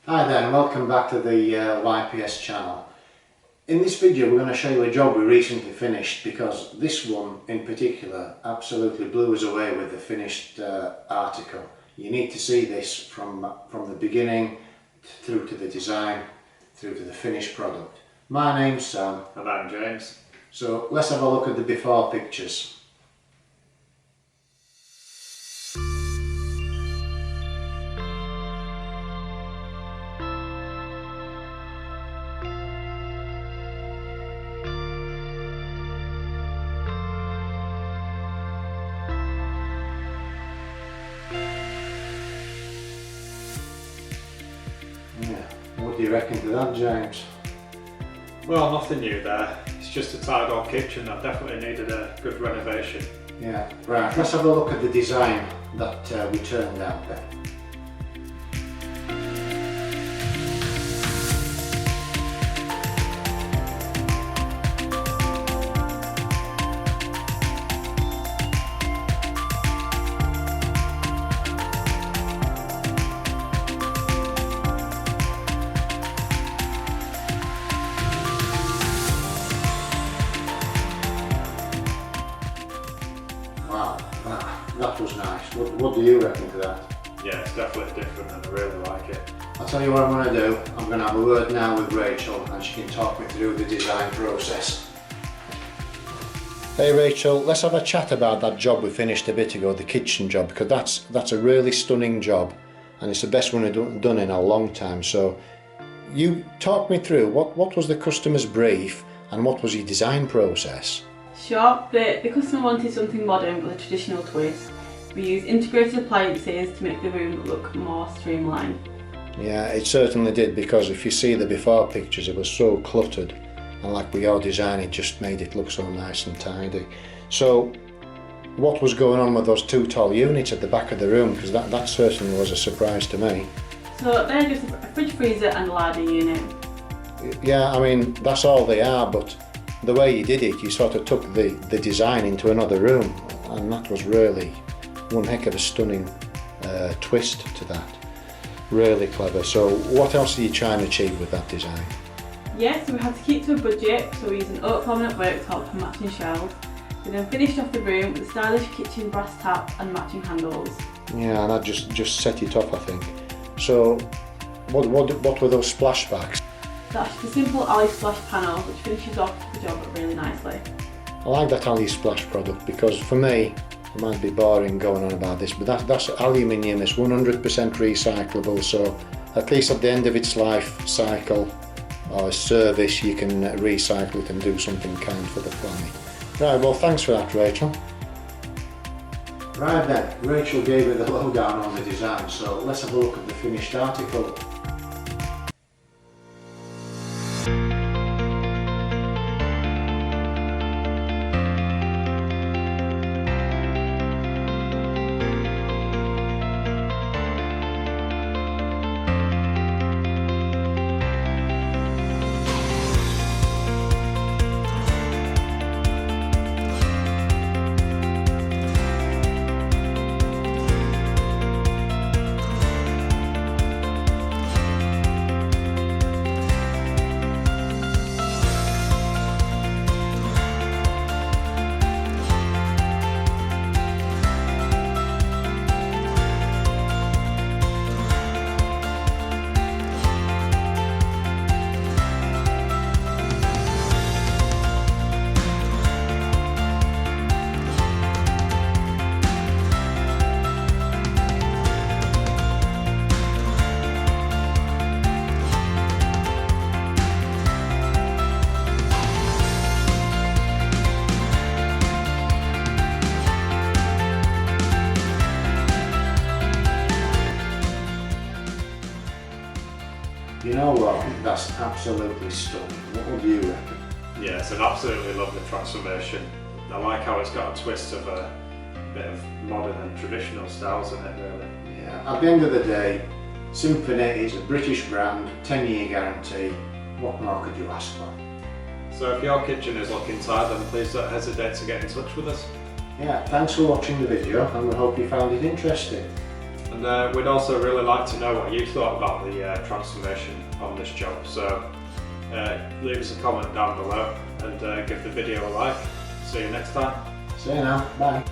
Hi there and welcome back to the YPS channel. In this video we're going to show you a job we recently finished, because this one in particular absolutely blew us away with the finished article. You need to see this from the beginning through to the design, through to the finished product. My name's Sam. And I'm James. So let's have a look at the before pictures. What do you reckon to that, James? Well, nothing new there. It's just a tired old kitchen that definitely needed a good renovation. Yeah, right. Let's have a look at the design that we turned out then. Wow, that was nice. What do you reckon to that? Yeah, it's definitely different and I really like it. I'll tell you what I'm going to do. I'm going to have a word now with Rachel and she can talk me through the design process. Hey Rachel, let's have a chat about that job we finished a bit ago, the kitchen job, because that's a really stunning job and it's the best one we've done in a long time. So you talk me through what was the customer's brief and what was your design process? Sure, the customer wanted something modern with a traditional twist. We used integrated appliances to make the room look more streamlined. Yeah, it certainly did, because if you see the before pictures it was so cluttered, and like with your design it just made it look so nice and tidy. So what was going on with those two tall units at the back of the room, because that certainly was a surprise to me. So they're just a fridge freezer and a larder unit. Yeah, I mean that's all they are, but the way you did it, you sort of took the design into another room, and that was really one heck of a stunning twist to that. Really clever. So what else are you trying to achieve with that design? Yes, so we had to keep to a budget, so we used an oak prominent worktop and matching shelves. We then finished off the room with a stylish kitchen brass tap and matching handles. Yeah, and that just set it off, I think. So what were those splashbacks? That's just a simple alley splash panel which finishes off the job really nicely. I like that alley splash product, because for me, it might be boring going on about this, but that's aluminium, it's 100% recyclable, so at least at the end of its life cycle or service you can recycle it and do something kind for the planet. Right, well thanks for that, Rachel. Right then, Rachel gave it the lowdown on the design, so let's have a look at the finished article. You know what, that's absolutely stunning. What do you reckon? Yeah, it's an absolutely lovely transformation. I like how it's got a twist of a bit of modern and traditional styles in it, really. Yeah, at the end of the day, Symphony is a British brand, 10-year guarantee. What more could you ask for? So if your kitchen is looking tired, then please don't hesitate to get in touch with us. Yeah, thanks for watching the video and we hope you found it interesting. And we'd also really like to know what you thought about the transformation on this job. So leave us a comment down below and give the video a like. See you next time. See you now. Bye.